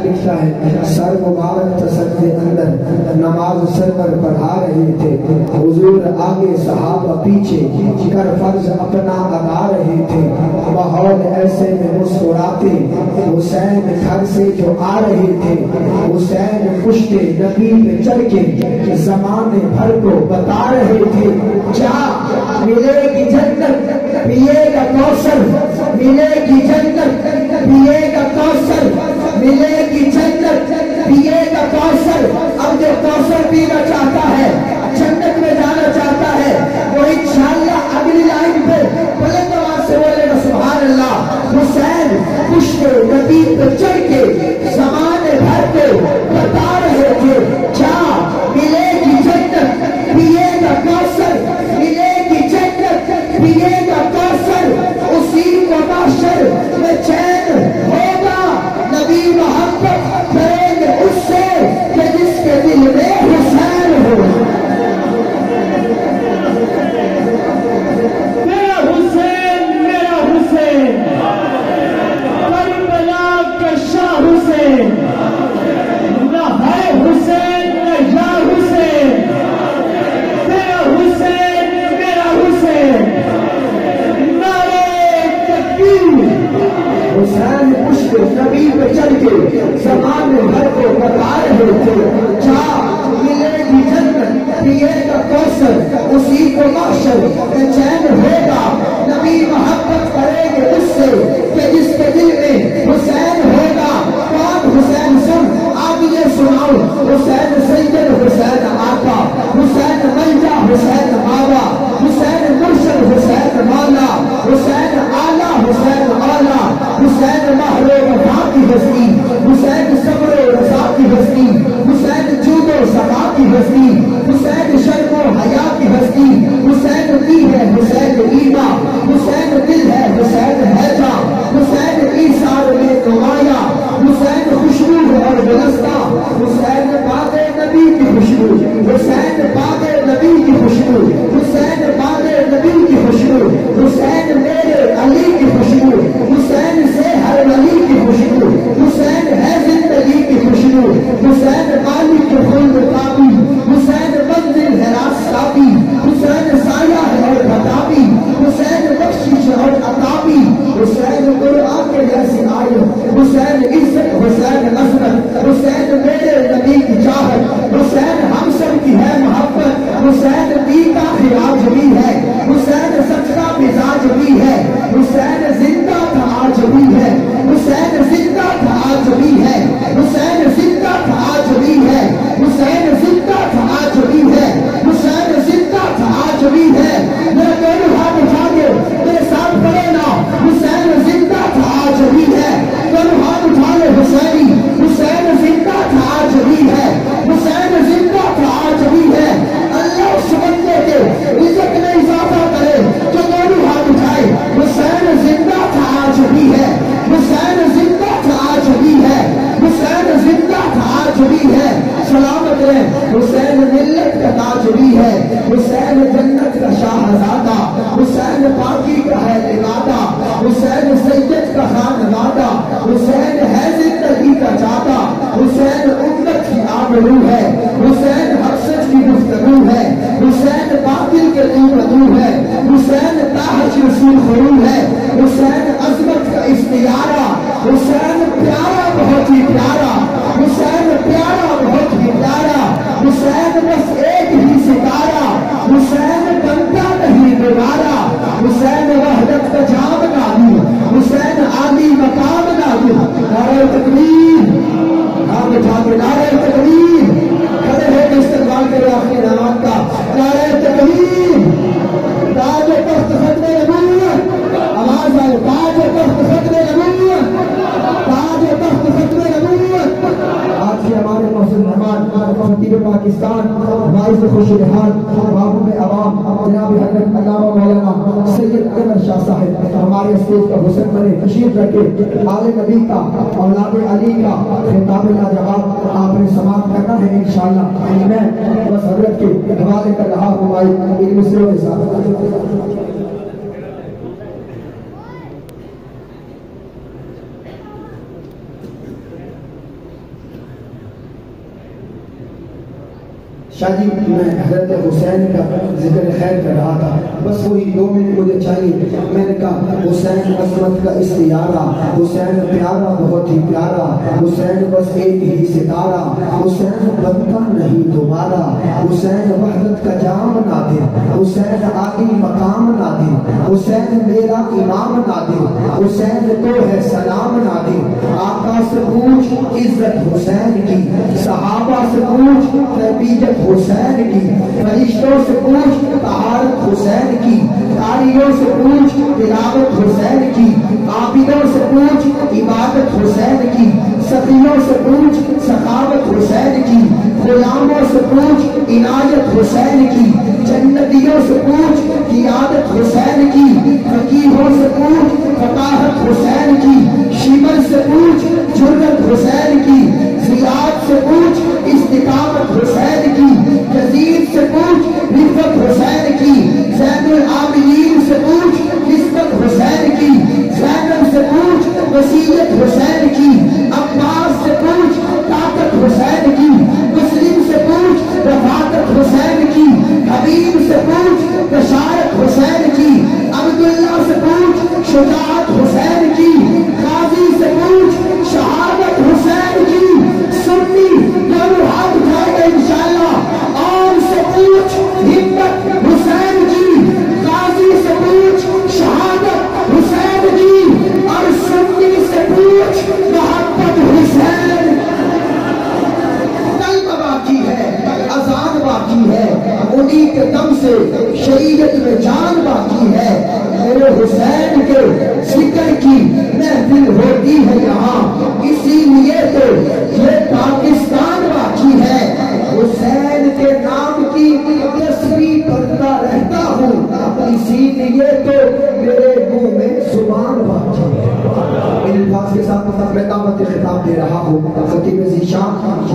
لکھتا ہے سر مبارک تسل کے اندر نماز سر پر پڑھا رہے تھے، حضور آگے صحابہ پیچھے کر فرض اپنا ادا رہے تھے، ماحول ایسے میں مسکراتے حسین گھر سے جو آ رہے تھے، حسین پشت نبی پہ چڑھ کے زمانے بھر کو بتا رہے تھے کیا ملے گی جنت پیے گا کوثر، ملے گی جنت پیے گا کوثر، ملے گی جنت پیے گا کوثر۔ اب جو کوثر پینا چاہتا ہے، جنت میں جانا چاہتا ہے، وہ انشاءاللہ اگلی لائن پہ بلند آواز سے بولے گا سبحان اللہ۔ حسین پشت نبی پہ چڑھ کے زمانے بھر کو بتا رہے تھے کیا ملے گی جنت پیے گا کوثر، ملے گی جنت پیے گا کوثر، اسی کو محشر میں چین ہوگا، نبی محبت کریں گے اس سے کہ جس کے دل میں حسین ہو۔ میرا حسین، میرا حسین، کربلا کا شاہ حسین، نہ ہے حسین نہ یا حسین، میرا حسین، میرا حسین، نعرہ تکبیر۔ حسین پشت نبی پہ چڑھ کے زمانے بھر کو بتا رہے تھے کیا ملے گی جنت پیے گا کوثر، اسی کو محشر میں چین ہوگا، نبی محبت کریں گے اس سے کہ جس کے دل میں حسین ہوگا۔ کون حسین؟ سن آپ یہ سناؤ، حسین سید، حسین آقا، حسین ملجا، حسین ماوا، حسین مرشد، حسین مولا، حسین آلہ، حسین مولا، حسین مہر و وفا کی ہستی، حسین صبر و رضا کی ہستی، حسین جود و صفا کی ہستی، حسین شرم و حیا کی ہستی، حسین دی ہے حسین ایما، حسین دل ہے حسین ہے جا، حسین ایثار میں نمایاں، حسین خوشبو اور گلستہ، حسین باغ نبی کی خوشبو، حسین باغ نبی کی خوشبو، حسین باغ نبی کی خوشبو، حسین میرے علی کی خوشبو، حسین سے ہر ولی کی خوشبو، حسین ہے زندگی کی خوشبو، حسین مالک خلد تابی، حسین منزل ہے راستہ بھی، حسین سایہ ہے اور بتابی، حسین بخشش اور عطابی، حسین قرآن کے جیسی آیت، حسین عزت، حسین عظمت، حسین میرے نبی کی چاہت، حسین ہم سب کی ہے محبت، حسین دی کا خراج بھی ہے، حسین سچ کا مزاج بھی ہے، حسین زندہ تھا آج بھی ہے، حسین زندہ تھا آج بھی ہے، حسین زندہ تھا آج بھی ہے، حسین زندہ تھا آج بھی ہے، حسین زندہ تھا آج بھی ہے۔ میرے دونوں ہاتھ اٹھا کے میرے ساتھ پڑھے نا، حسین زندہ تھا آج بھی ہے، دونوں ہاتھ اٹھا لے حسینی، حسین زندہ تھا آج بھی ہے، حسین زندہ تھا آج بھی ہے۔ اللہ اس بندے کے عزت میں اضافہ کرے جو دونوں ہاتھ اٹھائے، حسین زندہ تھا آج بھی ہے، حسین زندہ تھا آج بھی ہے، حسین زندہ تھا آج بھی ہے۔ سلامت رہے، حسین ملت کا تاج بھی ہے، حسین جنت کا شاہزادہ، حسین پاکی کا ہے لبادہ، حسین سید کا خانوادہ، حسین ہے زندگی کا چاہتا، حسین امت کی آبرو ہے، حسین حقیقت کی گفتگو ہے، حسین باطل کے دو ہے، حسین تاج رسول خرو ہے، حسین عظمت کا استعارہ، حسین پیارا بہت ہی پیارا، حسین پیارا بہت ہی پیارا، حسین بس ایک ہی ستارہ، حسین بنتا نہیں دوبارہ، حسین وحدت کا جام نادو، حسین عالی مقام نادو۔ نعرہ تکبیر، ہاتھ اٹھا کے نعرہ تکبیر، کھڑے ہو کے استقبال کرے آخری نماز کا، نعرہ تکبیر۔ تاج و تخت ختم نبوت، آواز آئے، تاج و تخت ختم نبوت، تاج و تخت ختم نبوت۔ آج سے ہمارے محسن مہمان خطیب پاکستان باعث خوش رحان محبوب عوام جناب حضرت علامہ مولانا سید اکبر شاہ صاحب ہمارے اسٹیج کا حسن بنے تشریف رکھے آل نبی کا اولاد علی کا خطاب لاجواب آپ نے سماعت کرنا ہے انشاءاللہ. میں بس حضرت کے حوالے کر رہا ہوں بھائی ان مصروں کے ساتھ. شاہ جی میں حضرت حسین کا ذکر خیر کر رہا تھا, بس وہی 2 منٹ مجھے چاہیے. میں نے کہا حسین عظمت کا استعارہ, حسین پیارا بہت ہی پیارا, حسین بس ایک ہی ستارہ, حسین بنتا نہیں دوبارہ, حسین وحدت کا جام نادر, حسین عالی مقام نادر, حسین میرا امام نادر, حسین تو ہے سلام نادر. آقا سے پوچھ عزت حسین کی, صحابہ سے پوچھ تربیت حسین کی, فرشتوں سے پوچھ طہارت حسین کی, قاریوں سے پوچھ تلاوت حسین کی, عابدوں سے پوچھ عبادت حسین کی, سخیوں سے پوچھ سخاوت حسین کی, غلاموں سے پوچھ عنایت حسین کی, جنتیوں سے پوچھ قیادت حسین کی, فقیہوں سے پوچھ فقاہت حسین کی, شیبر سے پوچھ جرت حسین کی, زیاد سے پوچھ استقامت حسین کی, یزید سے پوچھ رفت حسین کی, زین العابدین سے پوچھ نسبت حسین کی, زینب سے پوچھ وصیت حسین کی, عباس سے پوچھ طاقت حسین کی, مسلم سے پوچھ رفاقت حسین کی, حبیب سے پوچھ بشارت حسین کی, عبداللہ سے پوچھ شجاعت حسین کی, غازی سے پوچھ شہادت حسین کی, سنی دونوں ہاتھ اٹھائے گا انشاءاللہ, اور سے پوچھ ہمت حسین کی, غازی سے پوچھ شہادت حسین کی, اور سنی سے پوچھ محبت حسین. قلب باقی ہے, اذان باقی ہے, انہی کے دم سے شریعت میں جان باقی ہے. میرے حسین کے ذکر کی محفل ہوتی ہے یہاں, اسی لیے تو یہ پاکستان باقی ہے. حسین کے نام کی تسبیح کرتا رہتا ہوں, اسی لیے تو میرے منہ میں زبان باقی ہے. ان الفاظ کے ساتھ خطاب دے رہا ہوں خطیب ذیشان